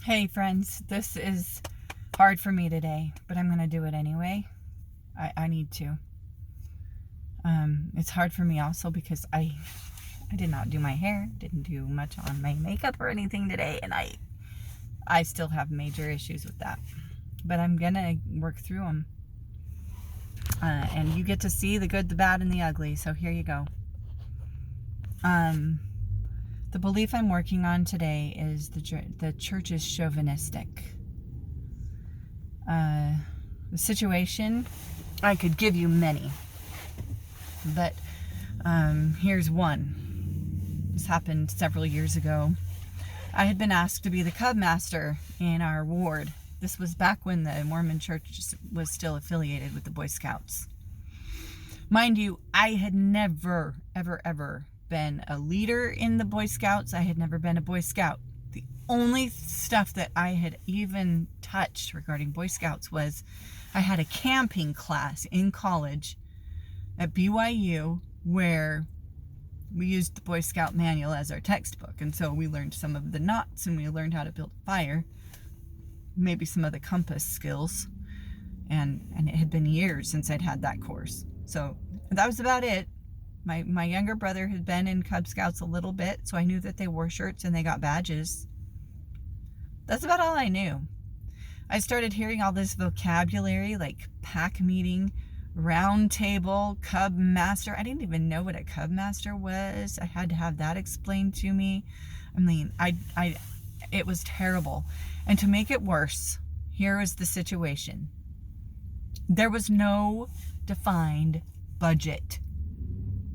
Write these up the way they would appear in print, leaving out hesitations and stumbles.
Hey friends, this is hard for me today, but I'm going to do it anyway. I need to. It's hard for me also because I did not do my hair, didn't do much on my makeup or anything today, and I still have major issues with that. But I'm going to work through them. And you get to see the good, the bad, and the ugly, so here you go. The belief I'm working on today is the church is chauvinistic. The situation, I could give you many, but here's one. This happened several years ago. I had been asked to be the Cub Master in our ward. This was back when the Mormon church was still affiliated with the Boy Scouts. Mind you, I had never, ever been a leader in the Boy Scouts. I had never been a Boy Scout. The only stuff that I had even touched regarding Boy Scouts was I had a camping class in college at BYU where we used the Boy Scout manual as our textbook. And so we learned some of the knots and we learned how to build a fire, maybe some of the compass skills. And it had been years since I'd had that course. So that was about it. My younger brother had been in Cub Scouts a little bit, so I knew that they wore shirts and they got badges. That's about all I knew. I started hearing all this vocabulary like pack meeting, round table, Cub Master. I didn't even know what a Cub Master was. I had to have that explained to me. I mean, it was terrible. And to make it worse, here was the situation. There was no defined budget.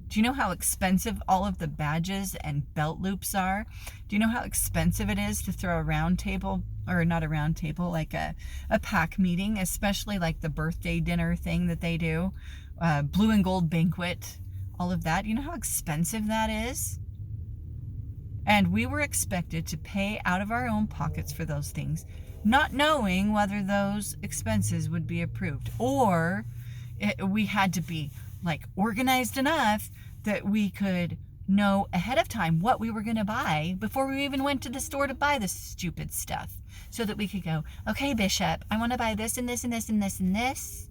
Do you know how expensive all of the badges and belt loops are? Do you know how expensive it is to throw a round table, or not a round table, like a pack meeting, especially like the birthday dinner thing that they do, blue and gold banquet, all of that? Do you know how expensive that is? And we were expected to pay out of our own pockets for those things, not knowing whether those expenses would be approved, or we had to be like organized enough that we could know ahead of time what we were going to buy before we even went to the store to buy this stupid stuff, so that we could go, okay, Bishop, I want to buy this and this and this and this and this.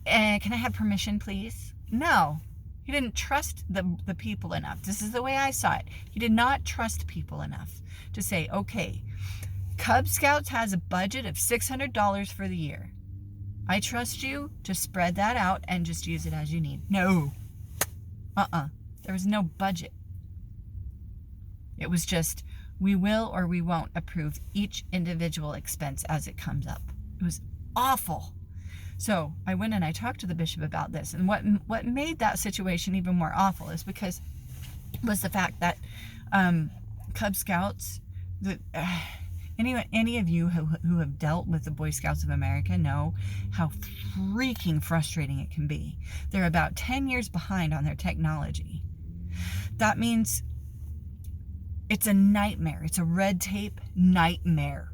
Can I have permission, please? No. He didn't trust the people enough. This is the way I saw it. He did not trust people enough to say, okay, Cub Scouts has a budget of $600 for the year. I trust you to spread that out and just use it as you need. No. There was no budget. It was just, we will or we won't approve each individual expense as it comes up. It was awful. So I went and I talked to the bishop about this. And what made that situation even more awful is because was the fact that Cub Scouts, any of you who have dealt with the Boy Scouts of America know how freaking frustrating it can be. They're about 10 years behind on their technology. That means it's a nightmare. It's a red tape nightmare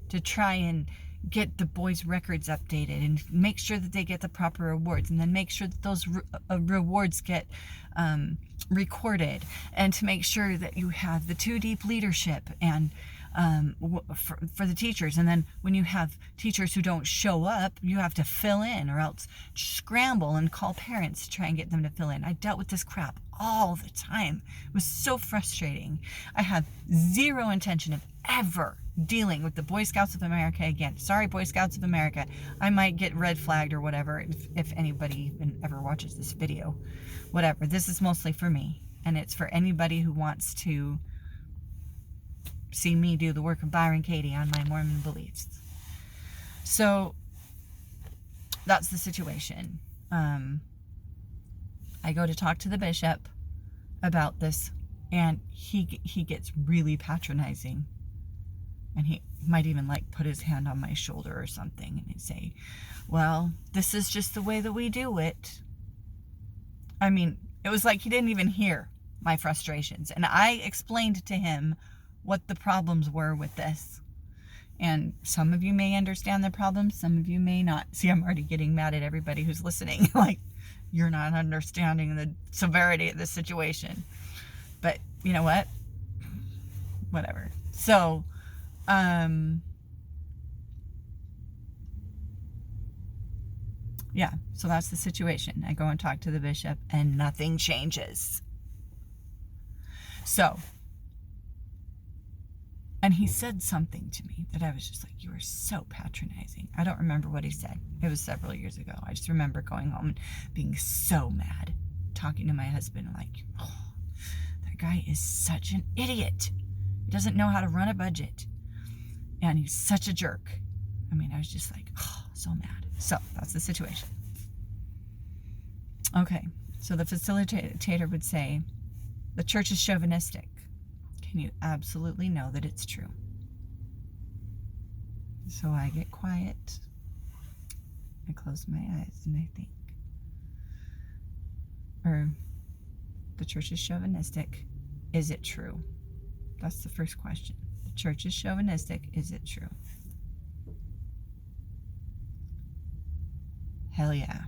to try and get the boys' records updated and make sure that they get the proper awards, and then make sure that those rewards get recorded, and to make sure that you have the 2 deep leadership and for the teachers. And then when you have teachers who don't show up, you have to fill in, or else scramble and call parents to try and get them to fill in. I dealt with this crap all the time. It was so frustrating. I have zero intention of ever dealing with the Boy Scouts of America again. Sorry, Boy Scouts of America. I might get red flagged or whatever if anybody even ever watches this video. Whatever. This is mostly for me, and it's for anybody who wants to see me do the work of Byron Katie on my Mormon beliefs. So that's the situation. I go to talk to the bishop about this, and he gets really patronizing, and he might even like put his hand on my shoulder or something, and he'd say, well, this is just the way that we do it. I mean, it was like he didn't even hear my frustrations, and I explained to him what the problems were with this. And some of you may understand the problems, some of you may not. See, I'm already getting mad at everybody who's listening. Like, you're not understanding the severity of this situation. But you know what? Whatever. So, Yeah, so that's the situation. I go and talk to the bishop and nothing changes. So, and he said something to me that I was just like, you are so patronizing. I don't remember what he said. It was several years ago. I just remember going home and being so mad, talking to my husband, like, oh, that guy is such an idiot. He doesn't know how to run a budget. And he's such a jerk. I mean, I was just like, oh, so mad. So that's the situation. Okay, so the facilitator would say, the church is chauvinistic. Can you absolutely know that it's true? So I get quiet. I close my eyes and I think, the church is chauvinistic. Is it true? That's the first question. The church is chauvinistic. Is it true? Hell yeah.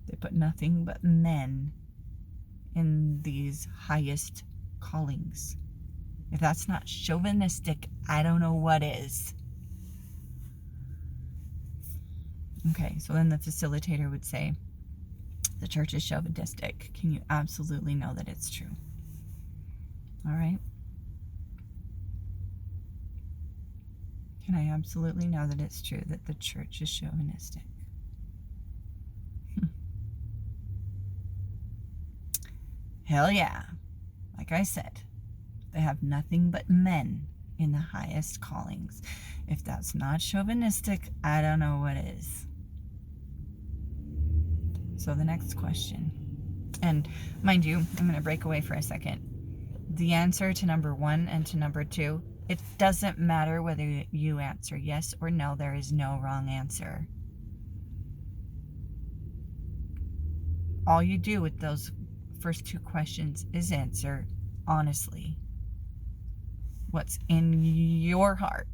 They put nothing but men in these highest callings. If that's not chauvinistic, I don't know what is. Okay, so then the facilitator would say, the church is chauvinistic. Can you absolutely know that it's true? All right. Can I absolutely know that it's true that the church is chauvinistic? Hell yeah. Like I said, they have nothing but men in the highest callings. If that's not chauvinistic, I don't know what is. So the next question, and mind you, I'm going to break away for a second. The answer to number 1 and to number 2, it doesn't matter whether you answer yes or no. There is no wrong answer. All you do with those first 2 questions is answer honestly. What's in your heart?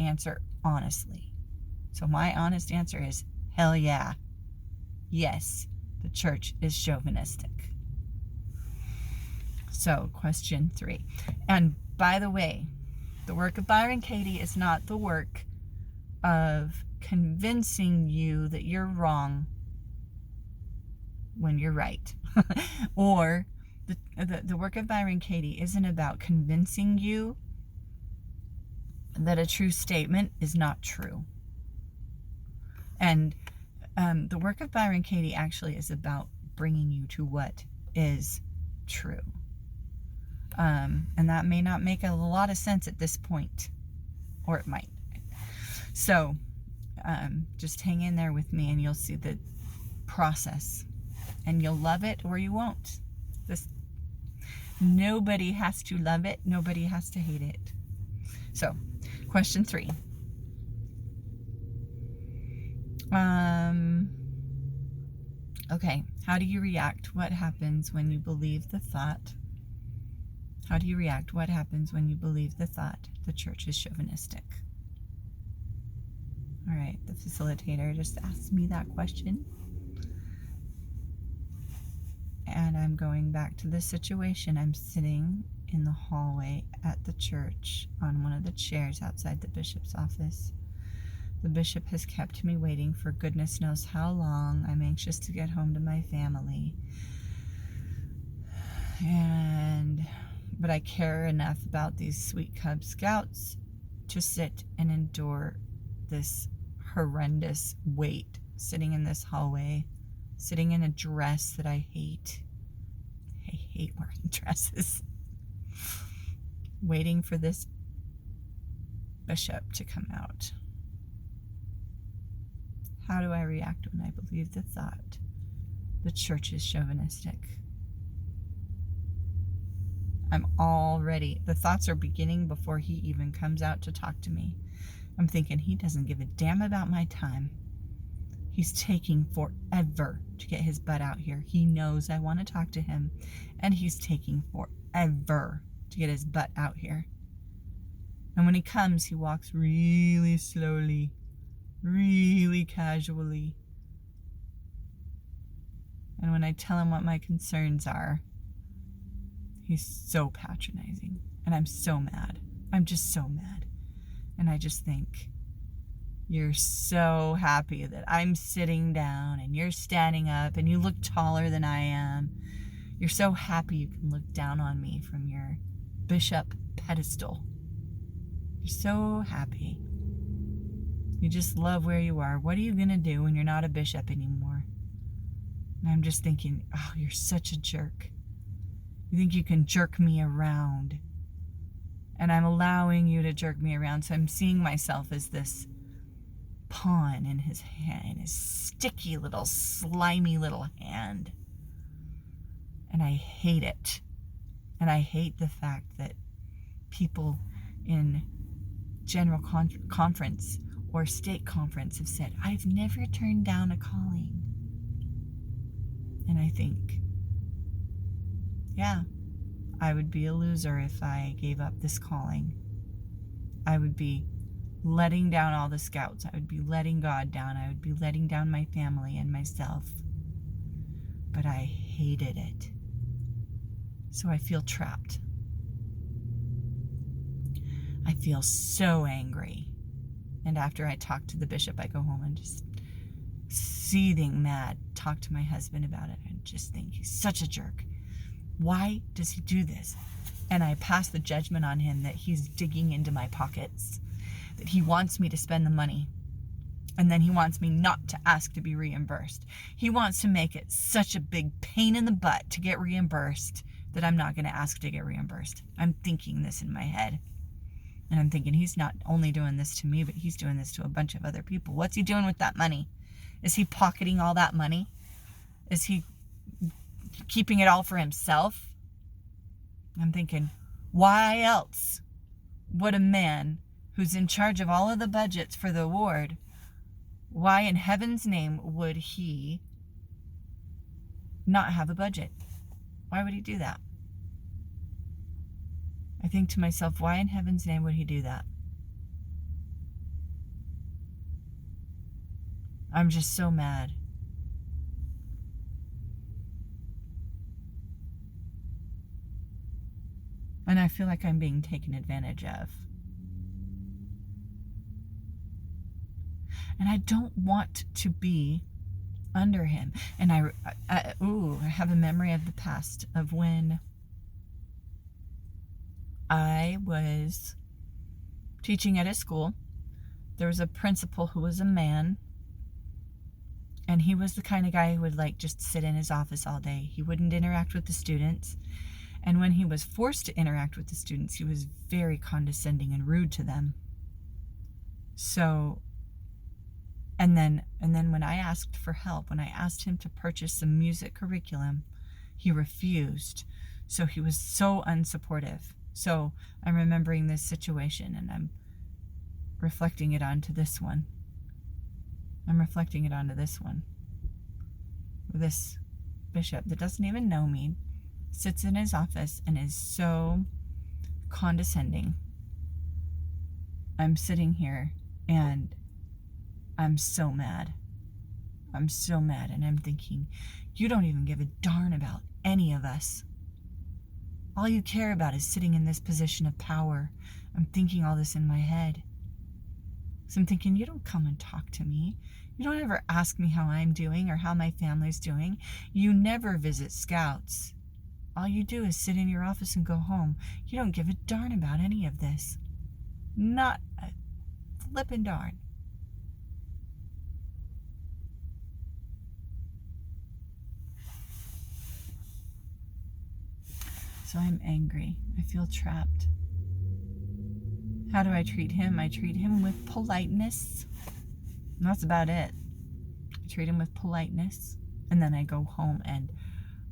Answer honestly. So my honest answer is, hell yeah. Yes, the church is chauvinistic. So, question 3. And by the way, the work of Byron Katie is not the work of convincing you that you're wrong when you're right. Or the work of Byron Katie isn't about convincing you that a true statement is not true. And the work of Byron Katie actually is about bringing you to what is true. And that may not make a lot of sense at this point, or it might. So just hang in there with me and you'll see the process. And you'll love it or you won't. Nobody has to love it. Nobody has to hate it. So, question 3. Okay, how do you react? What happens when you believe the thought? How do you react? What happens when you believe the thought the church is chauvinistic? All right, the facilitator just asked me that question. And I'm going back to the situation. I'm sitting in the hallway at the church on one of the chairs outside the bishop's office. The bishop has kept me waiting for goodness knows how long. I'm anxious to get home to my family. But I care enough about these sweet Cub Scouts to sit and endure this horrendous wait, sitting in this hallway, sitting in a dress that I hate. I hate wearing dresses. Waiting for this bishop to come out. How do I react when I believe the thought the church is chauvinistic? I'm already, the thoughts are beginning before he even comes out to talk to me. I'm thinking, he doesn't give a damn about my time. He's taking forever to get his butt out here. He knows I want to talk to him, and he's taking forever to get his butt out here. And when he comes, he walks really slowly, really casually. And when I tell him what my concerns are, he's so patronizing, and I'm so mad. I'm just so mad. And I just think, you're so happy that I'm sitting down and you're standing up and you look taller than I am. You're so happy you can look down on me from your bishop pedestal. You're so happy. You just love where you are. What are you going to do when you're not a bishop anymore? And I'm just thinking, oh, you're such a jerk. You think you can jerk me around. And I'm allowing you to jerk me around. So I'm seeing myself as this pawn in his hand, his sticky little, slimy little hand. And I hate it. And I hate the fact that people in general conference or state conference have said, I've never turned down a calling. And I think, yeah, I would be a loser if I gave up this calling. I would be letting down all the scouts. I would be letting God down. I would be letting down my family and myself. But I hated it. So I feel trapped. I feel so angry. And after I talk to the bishop, I go home and just seething mad, talk to my husband about it and just think he's such a jerk. Why does he do this? And I pass the judgment on him that he's digging into my pockets, that he wants me to spend the money, and then he wants me not to ask to be reimbursed. He wants to make it such a big pain in the butt to get reimbursed that I'm not going to ask to get reimbursed. I'm thinking this in my head. And I'm thinking, he's not only doing this to me, but he's doing this to a bunch of other people. What's he doing with that money? Is he pocketing all that money? Is he keeping it all for himself? I'm thinking, why else would a man who's in charge of all of the budgets for the ward, why in heaven's name would he not have a budget? Why would he do that? I think to myself, why in heaven's name would he do that? I'm just so mad. And I feel like I'm being taken advantage of. And I don't want to be under him. And I have a memory of the past of when I was teaching at a school. There was a principal who was a man, and he was the kind of guy who would just sit in his office all day. He wouldn't interact with the students. And when he was forced to interact with the students, he was very condescending and rude to them. So, and then when I asked for help, when I asked him to purchase some music curriculum, he refused. So he was so unsupportive. So I'm remembering this situation and I'm reflecting it onto this one. This bishop that doesn't even know me sits in his office and is so condescending. I'm sitting here and I'm so mad. And I'm thinking, you don't even give a darn about any of us. All you care about is sitting in this position of power. I'm thinking all this in my head. So I'm thinking, you don't come and talk to me. You don't ever ask me how I'm doing or how my family's doing. You never visit scouts. All you do is sit in your office and go home. You don't give a darn about any of this. Not a flippin' darn. So I'm angry. I feel trapped. How do I treat him? I treat him with politeness. And that's about it. I treat him with politeness. And then I go home and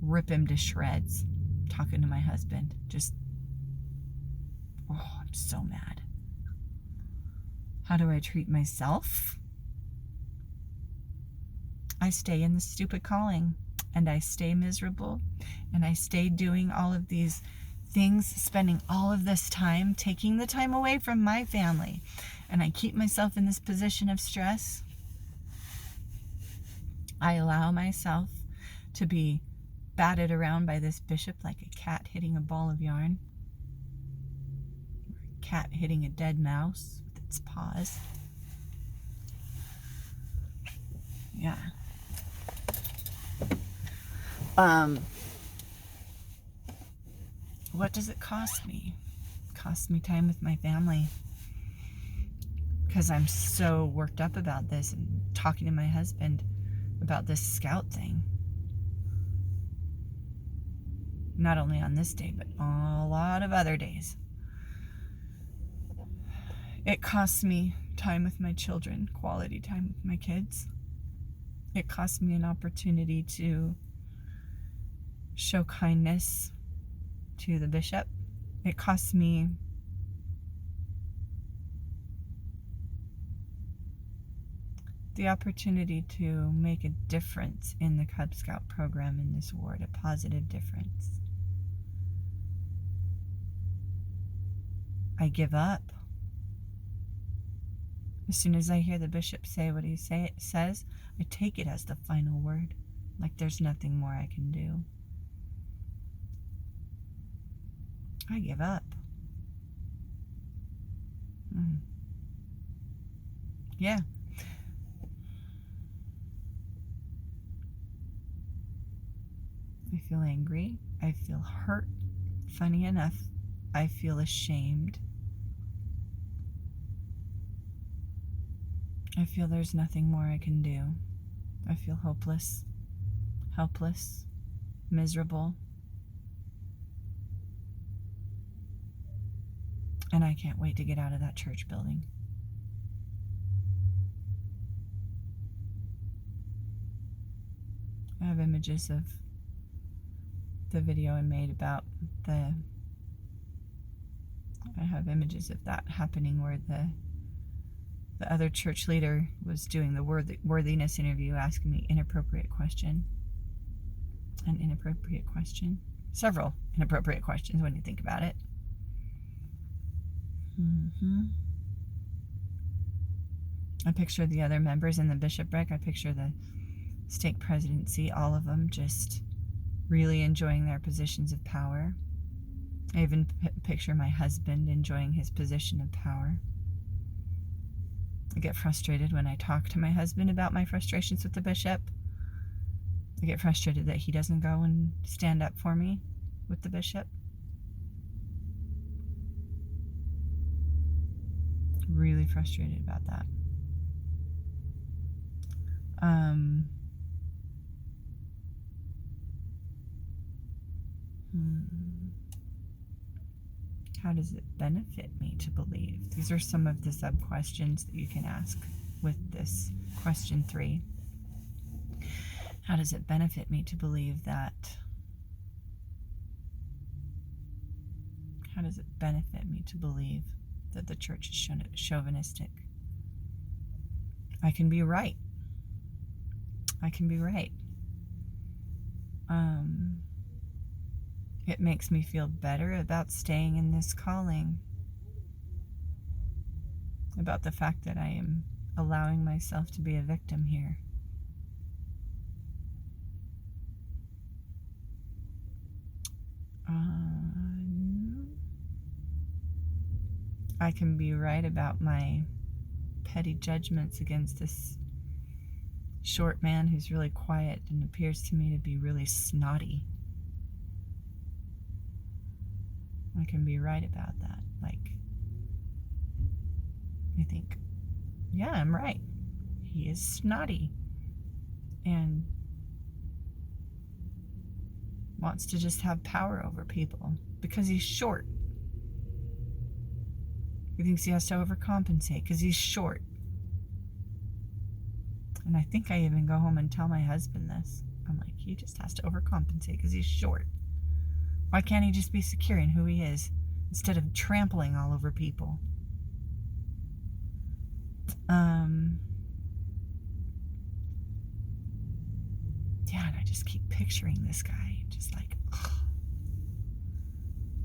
rip him to shreds. Talking to my husband. I'm so mad. How do I treat myself? I stay in the stupid calling. And I stay miserable. And I stay doing all of these things, spending all of this time, taking the time away from my family. And I keep myself in this position of stress. I allow myself to be batted around by this bishop like a cat hitting a ball of yarn. Or a cat hitting a dead mouse with its paws. Yeah. What does it cost me? It costs me time with my family. Because I'm so worked up about this and talking to my husband about this scout thing. Not only on this day, but a lot of other days. It costs me time with my children, quality time with my kids. It costs me an opportunity to show kindness to the bishop. It costs me the opportunity to make a difference in the Cub Scout program in this ward, a positive difference. I give up. As soon as I hear the bishop say what he says, I take it as the final word, like there's nothing more I can do. I give up. Yeah. I feel angry. I feel hurt. Funny enough, I feel ashamed. I feel there's nothing more I can do. I feel hopeless, helpless, miserable. And I can't wait to get out of that church building. I have images of the video I made about I have images of that happening where the other church leader was doing the worthiness interview, asking me an inappropriate question. Several inappropriate questions when you think about it. I picture the other members in the bishopric. I picture the stake presidency, all of them just really enjoying their positions of power. I even picture my husband enjoying his position of power. I get frustrated when I talk to my husband about my frustrations with the bishop. I get frustrated that he doesn't go and stand up for me with the bishop. Really frustrated about that. How does it benefit me to believe? These are some of the sub-questions that you can ask with this question 3. How does it benefit me to believe that? How does it benefit me to believe that the church is chauvinistic? I can be right. It makes me feel better about staying in this calling, about the fact that I am allowing myself to be a victim here. I can be right about my petty judgments against this short man who's really quiet and appears to me to be really snotty. I can be right about that. Like, I think, yeah, I'm right. He is snotty and wants to just have power over people because he's short. He thinks he has to overcompensate because he's short. And I think I even go home and tell my husband this. I'm like, he just has to overcompensate because he's short. Why can't he just be secure in who he is instead of trampling all over people? Yeah, and I just keep picturing this guy, just like, ugh.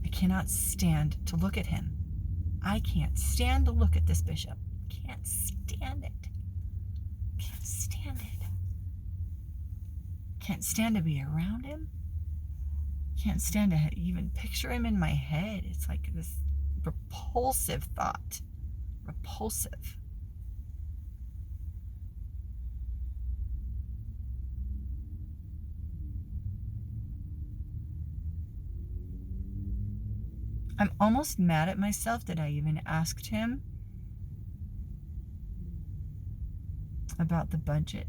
I cannot stand to look at him. I can't stand to look at this bishop. Can't stand it. Can't stand it. Can't stand to be around him. Can't stand to even picture him in my head. It's like this repulsive thought. Repulsive. I'm almost mad at myself that I even asked him about the budget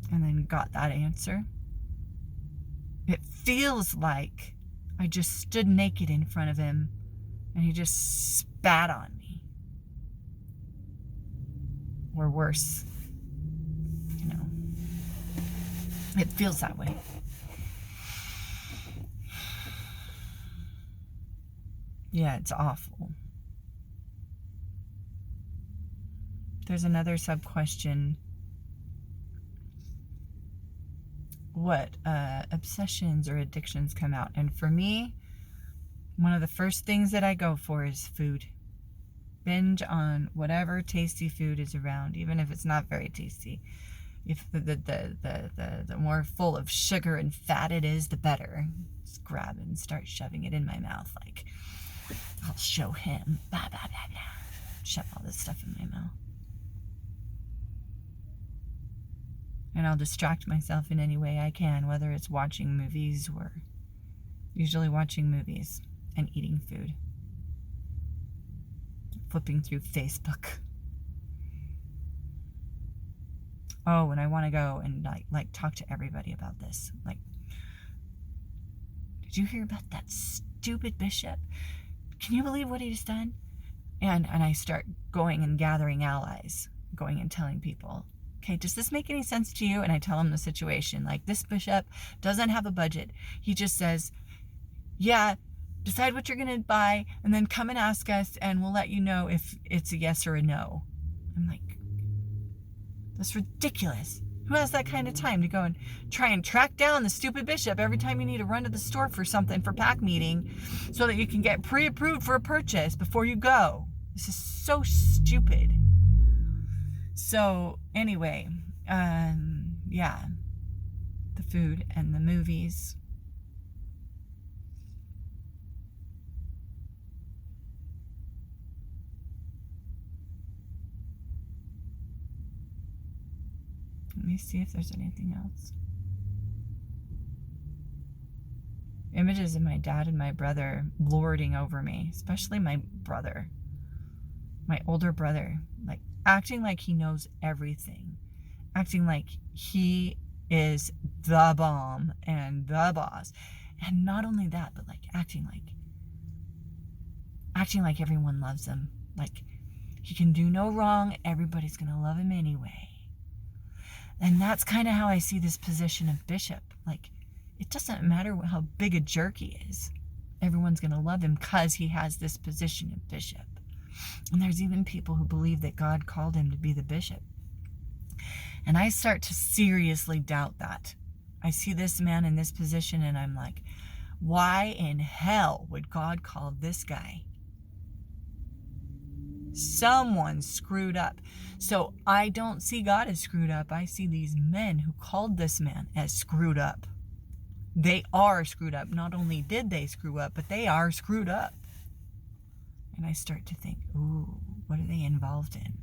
and then got that answer. It feels like I just stood naked in front of him and he just spat on me. Or worse, you know. It feels that way. Yeah, it's awful. There's another sub-question. What obsessions or addictions come out? And for me, one of the first things that I go for is food. Binge on whatever tasty food is around, even if it's not very tasty. If the more full of sugar and fat it is, the better. Just grab it and start shoving it in my mouth like, I'll show him. Blah, blah, blah, blah. Shove all this stuff in my mouth. And I'll distract myself in any way I can, whether it's watching movies or usually watching movies and eating food. Flipping through Facebook. Oh, and I want to go and like talk to everybody about this. Like, did you hear about that stupid bishop? Can you believe what he's done? And I start going and gathering allies, going and telling people, okay, does this make any sense to you? And I tell them the situation. Like, this bishop doesn't have a budget. He just says, yeah, decide what you're going to buy and then come and ask us and we'll let you know if it's a yes or a no. I'm like, that's ridiculous. Who has that kind of time to go and try and track down the stupid bishop every time you need to run to the store for something for PAC meeting so that you can get pre-approved for a purchase before you go? This is so stupid. So anyway, yeah, the food and the movies. Let me see if there's anything else. Images of my dad and my brother lording over me, especially my brother, my older brother, like acting like he knows everything, acting like he is the bomb and the boss. And not only that, but like acting like everyone loves him. Like he can do no wrong. Everybody's going to love him anyway. And that's kind of how I see this position of bishop. Like, it doesn't matter how big a jerk he is. Everyone's going to love him because he has this position of bishop. And there's even people who believe that God called him to be the bishop. And I start to seriously doubt that. I see this man in this position and I'm like, why in hell would God call this guy? Someone screwed up. So I don't see God as screwed up. I see these men who called this man as screwed up. They are screwed up. Not only did they screw up, but they are screwed up. And I start to think, ooh, what are they involved in?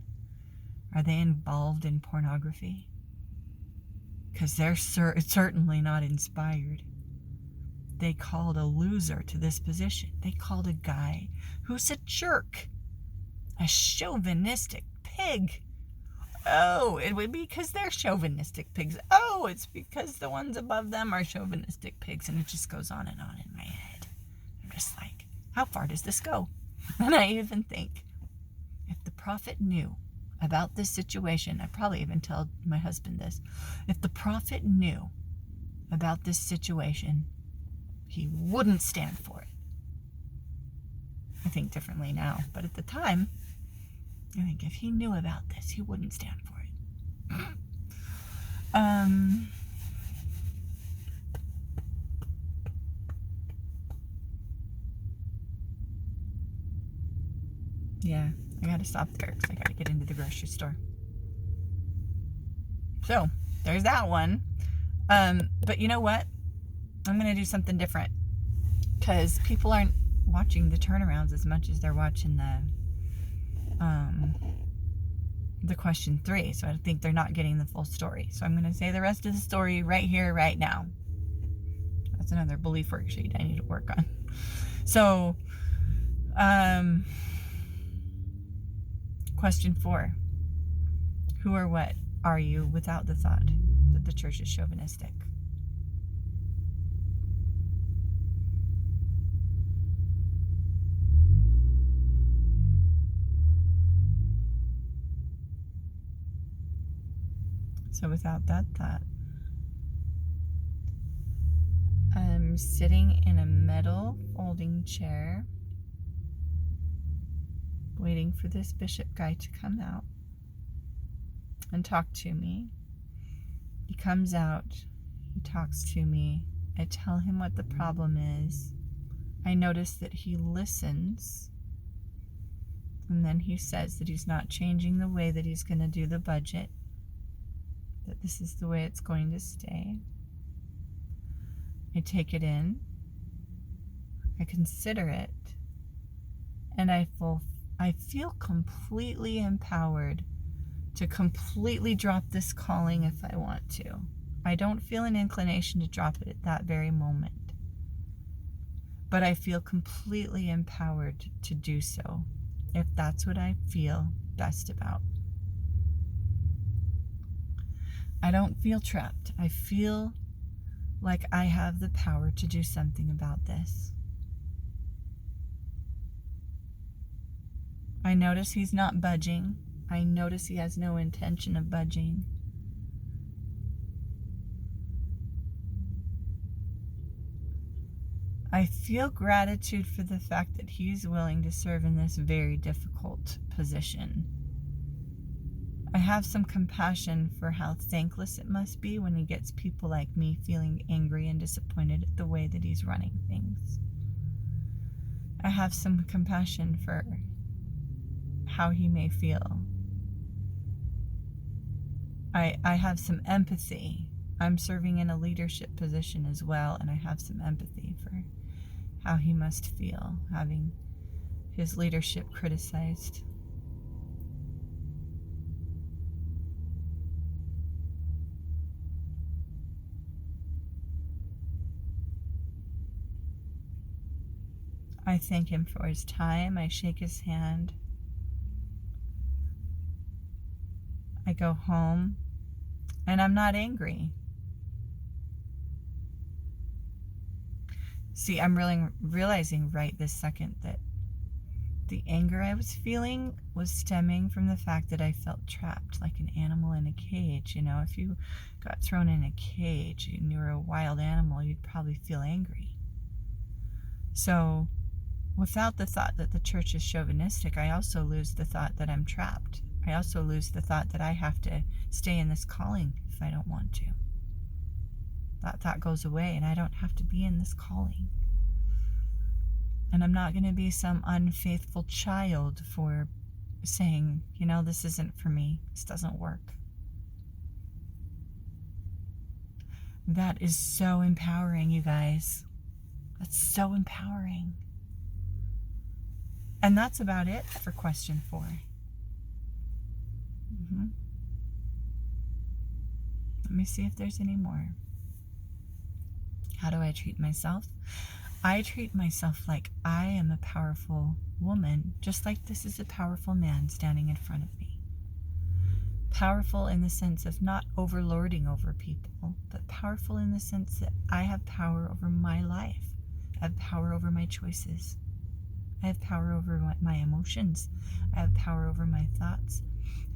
Are they involved in pornography? Because they're certainly not inspired. They called a loser to this position. They called a guy who's a jerk. A chauvinistic pig. Oh, it would be because they're chauvinistic pigs. Oh, it's because the ones above them are chauvinistic pigs. And it just goes on in my head. I'm just like, how far does this go? And I even think, if the prophet knew about this situation, I probably even tell my husband this, if the prophet knew about this situation, he wouldn't stand for it. I think differently now, but at the time, I think if he knew about this, he wouldn't stand for it. Yeah, I gotta stop there because I gotta get into the grocery store. So, there's that one. But you know what? I'm gonna do something different because people aren't watching the turnarounds as much as they're watching the question 3. So I think they're not getting the full story. So I'm going to say the rest of the story right here, right now. That's another belief worksheet I need to work on. So, question 4. Who or what are you without the thought that the church is chauvinistic? So without that thought, I'm sitting in a metal folding chair, waiting for this bishop guy to come out and talk to me. He comes out, he talks to me, I tell him what the problem is. I notice that he listens, and then he says that he's not changing the way that he's going to do the budget, that this is the way it's going to stay. I take it in, I consider it, and I feel completely empowered to completely drop this calling if I want to. I don't feel an inclination to drop it at that very moment, but I feel completely empowered to do so if that's what I feel best about. I don't feel trapped. I feel like I have the power to do something about this. I notice he's not budging. I notice he has no intention of budging. I feel gratitude for the fact that he's willing to serve in this very difficult position. I have some compassion for how thankless it must be when he gets people like me feeling angry and disappointed at the way that he's running things. I have some compassion for how he may feel. I have some empathy. I'm serving in a leadership position as well, and I have some empathy for how he must feel having his leadership criticized. I thank him for his time. I shake his hand. I go home, and I'm not angry. See, I'm really realizing right this second that the anger I was feeling was stemming from the fact that I felt trapped like an animal in a cage. You know, if you got thrown in a cage and you were a wild animal, you'd probably feel angry. So without the thought that the church is chauvinistic, I also lose the thought that I'm trapped. I also lose the thought that I have to stay in this calling if I don't want to. That thought goes away, and I don't have to be in this calling. And I'm not going to be some unfaithful child for saying, you know, this isn't for me. This doesn't work. That is so empowering, you guys. That's so empowering. And that's about it for question 4. Let me see if there's any more. How do I treat myself? I treat myself like I am a powerful woman, just like this is a powerful man standing in front of me. Powerful in the sense of not overlording over people, but powerful in the sense that I have power over my life. I have power over my choices. I have power over my emotions. I have power over my thoughts.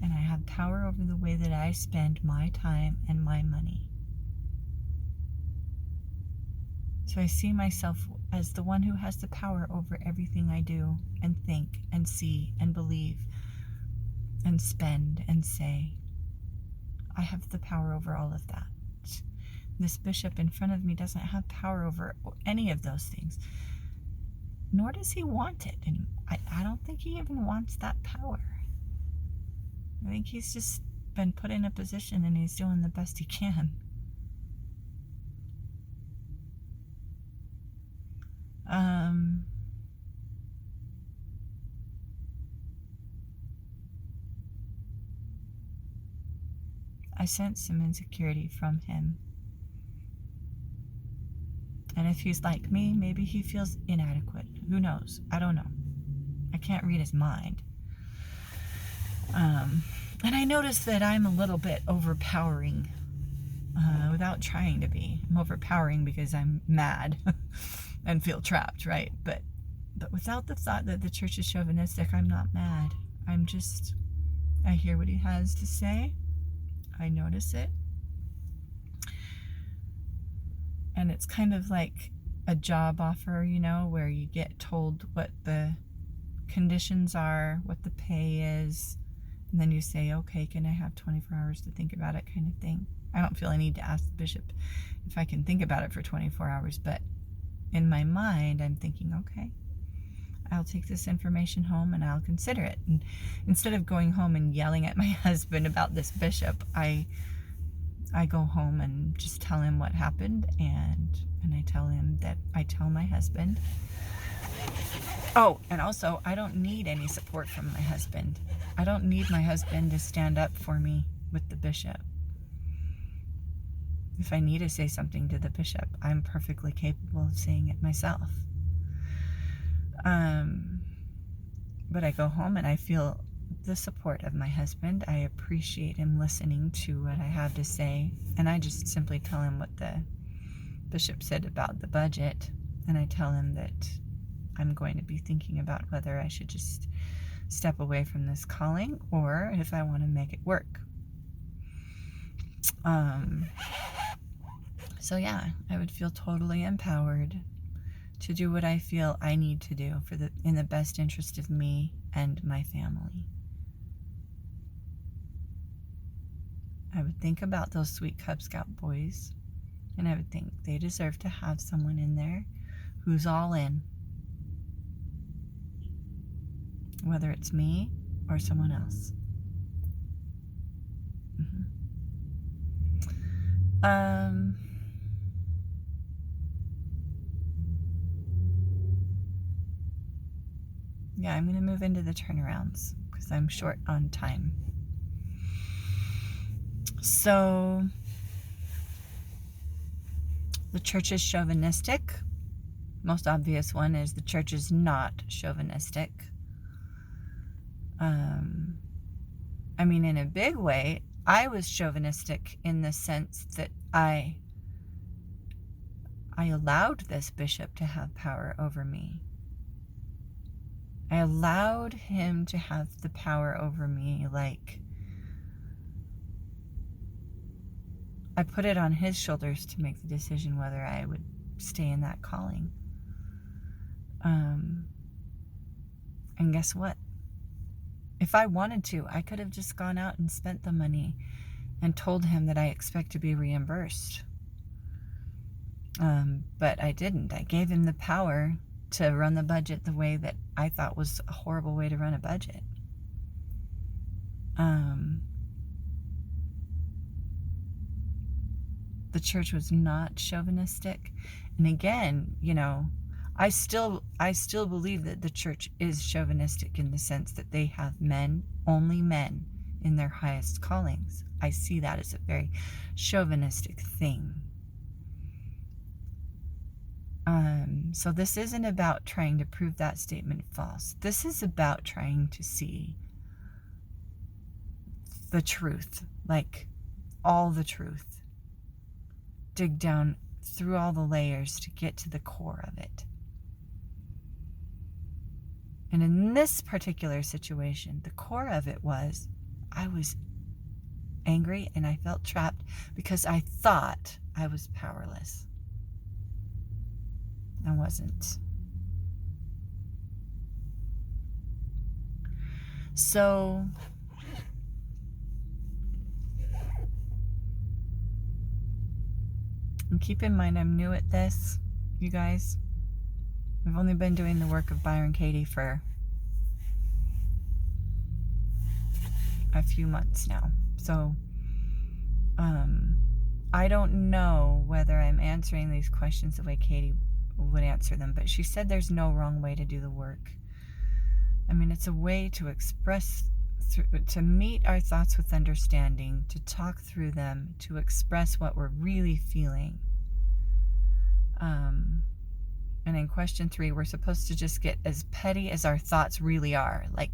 And I have power over the way that I spend my time and my money. So I see myself as the one who has the power over everything I do and think and see and believe and spend and say. I have the power over all of that. This bishop in front of me doesn't have power over any of those things, nor does he want it. And I don't think he even wants that power. I think he's just been put in a position and he's doing the best he can. I sense some insecurity from him. And if he's like me, maybe he feels inadequate. Who knows? I don't know. I can't read his mind. And I notice that I'm a little bit overpowering without trying to be. I'm overpowering because I'm mad and feel trapped, right? But without the thought that the church is chauvinistic, I'm not mad. I hear what he has to say. I notice it. And it's kind of like a job offer, where you get told what the conditions are, what the pay is, and then you say, okay, can I have 24 hours to think about it, kind of thing. I don't feel I need to ask the bishop if I can think about it for 24 hours, but in my mind, I'm thinking, okay, I'll take this information home and I'll consider it. And instead of going home and yelling at my husband about this bishop, I go home and just tell him what happened, and I tell him that I tell my husband. Oh, and also, I don't need any support from my husband. I don't need my husband to stand up for me with the bishop. If I need to say something to the bishop, I'm perfectly capable of saying it myself. But I go home and I feel the support of my husband. I appreciate him listening to what I have to say, and I just simply tell him what the bishop said about the budget, and I tell him that I'm going to be thinking about whether I should just step away from this calling or if I want to make it work. So yeah, I would feel totally empowered to do what I feel I need to do in the best interest of me and my family. I would think about those sweet Cub Scout boys, and I would think they deserve to have someone in there who's all in, whether it's me or someone else. Yeah, I'm going to move into the turnarounds because I'm short on time. So, the church is chauvinistic. Most obvious one is the church is not chauvinistic. I mean, in a big way, I was chauvinistic in the sense that I allowed this bishop to have power over me. I allowed him to have the power over me, like I put it on his shoulders to make the decision whether I would stay in that calling. And guess what? If I wanted to, I could have just gone out and spent the money and told him that I expect to be reimbursed. But I didn't. I gave him the power to run the budget the way that I thought was a horrible way to run a budget. The church was not chauvinistic. And again, I still believe that the church is chauvinistic in the sense that they have only men in their highest callings. I see that as a very chauvinistic thing. So this isn't about trying to prove that statement false. This is about trying to see the truth, like all the truth. Dig down through all the layers to get to the core of it. And in this particular situation, the core of it was I was angry and I felt trapped because I thought I was powerless. I wasn't. So, and keep in mind, I'm new at this, you guys. I've only been doing the work of Byron Katie for a few months now. So, I don't know whether I'm answering these questions the way Katie would answer them, but she said there's no wrong way to do the work. I mean, it's a way to express to meet our thoughts with understanding, to talk through them, to express what we're really feeling. And in question 3, we're supposed to just get as petty as our thoughts really are. Like,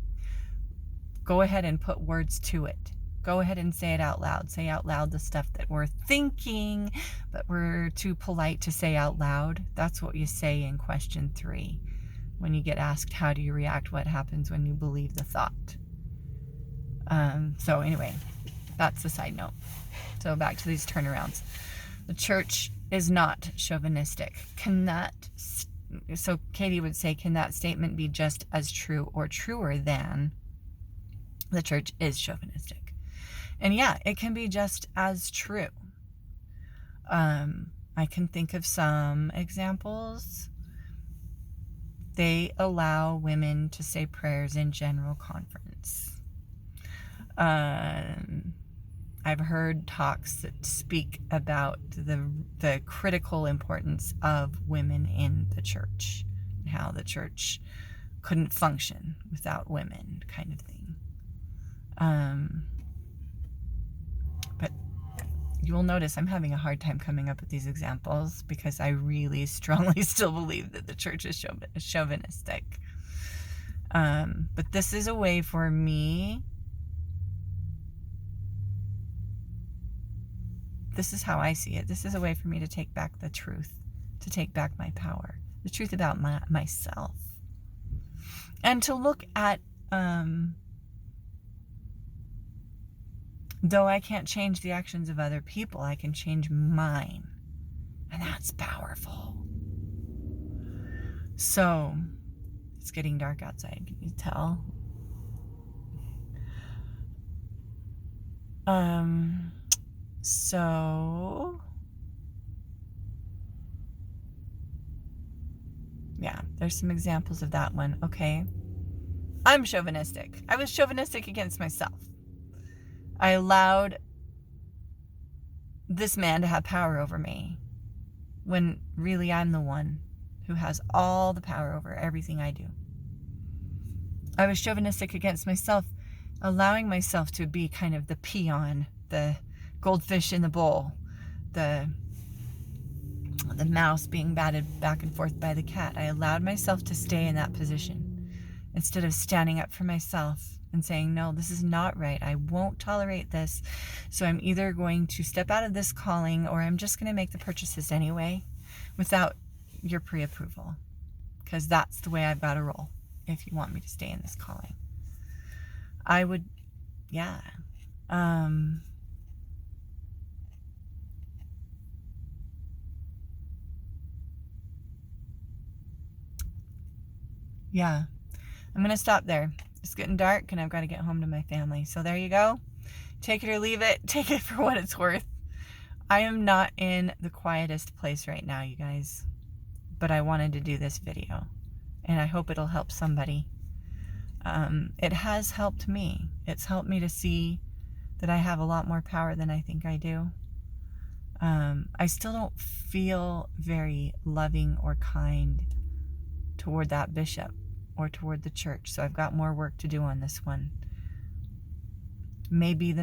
go ahead and put words to it. Go ahead and say it out loud. Say out loud the stuff that we're thinking, but we're too polite to say out loud. That's what you say in question 3. When you get asked, how do you react? What happens when you believe the thought? So anyway, that's the side note. So back to these turnarounds. The church is not chauvinistic. So Katie would say, can that statement be just as true or truer than the church is chauvinistic? And yeah, it can be just as true. I can think of some examples. They allow women to say prayers in general conference. I've heard talks that speak about the critical importance of women in the church, and how the church couldn't function without women, kind of thing. But you will notice I'm having a hard time coming up with these examples because I really strongly still believe that the church is chauvinistic. But this is a way for me. This is how I see it. This is a way for me to take back the truth, to take back my power, the truth about myself. And to look at, though I can't change the actions of other people, I can change mine. And that's powerful. So, it's getting dark outside, can you tell? So, yeah, there's some examples of that one. Okay. I'm chauvinistic. I was chauvinistic against myself. I allowed this man to have power over me when really I'm the one who has all the power over everything I do. I was chauvinistic against myself, allowing myself to be kind of the peon, the goldfish in the bowl, the mouse being batted back and forth by the cat. I allowed myself to stay in that position instead of standing up for myself and saying, no, this is not right. I won't tolerate this. So I'm either going to step out of this calling, or I'm just going to make the purchases anyway without your pre-approval, because that's the way I've got to roll if you want me to stay in this calling. I would, yeah. Yeah, I'm going to stop there. It's getting dark and I've got to get home to my family. So there you go. Take it or leave it. Take it for what it's worth. I am not in the quietest place right now, you guys, but I wanted to do this video and I hope it'll help somebody. It has helped me. It's helped me to see that I have a lot more power than I think I do. I still don't feel very loving or kind toward that bishop or toward the church. So I've got more work to do on this one. Maybe the next